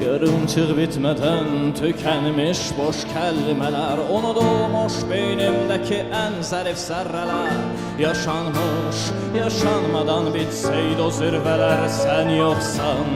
Yarımçıq bitmədən tükənmiş boş kəlmələr, unudulmuş beynimdəki ən zərif zərrələr. Yaşanmış, yaşanmadan bitseydi o zirvələr, sən yoxsan.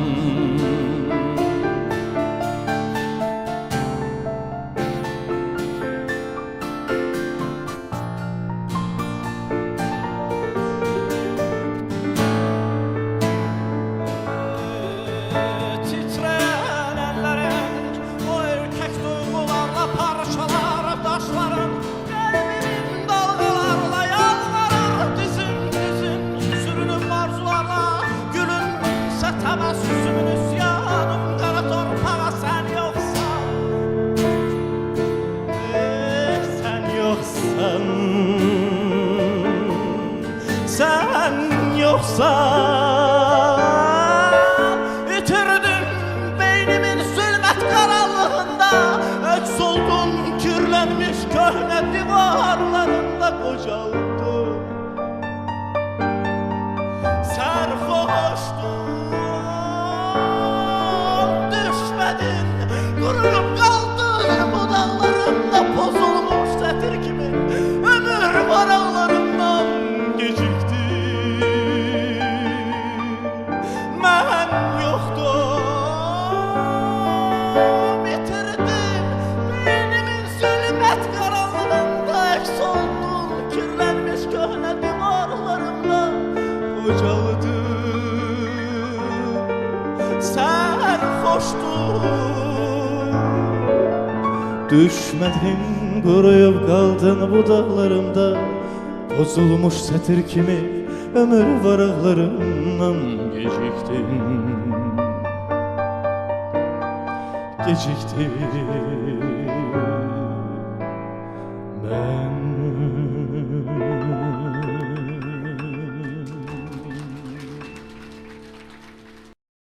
Sen yoksan İtirdim beynimin zulmet karanlığında, öks oldun kirlenmiş köhne divarlarında kocaldım. Serhoştun, düşmedin, kuruyup kaldın bu dağlarında, bozulmuş zetir gibi ömür var ağlarından gecikti. Ben yoktum, bitirdim beynimin zulmet karanlığında, eks oldun kirlenmiş köhne divarlarında kocaldım. Serhoştun, düşmedin, kuruyup kaldın bu dağlarımda, bozulmuş setir kimi ömür varaqlarından geciktin.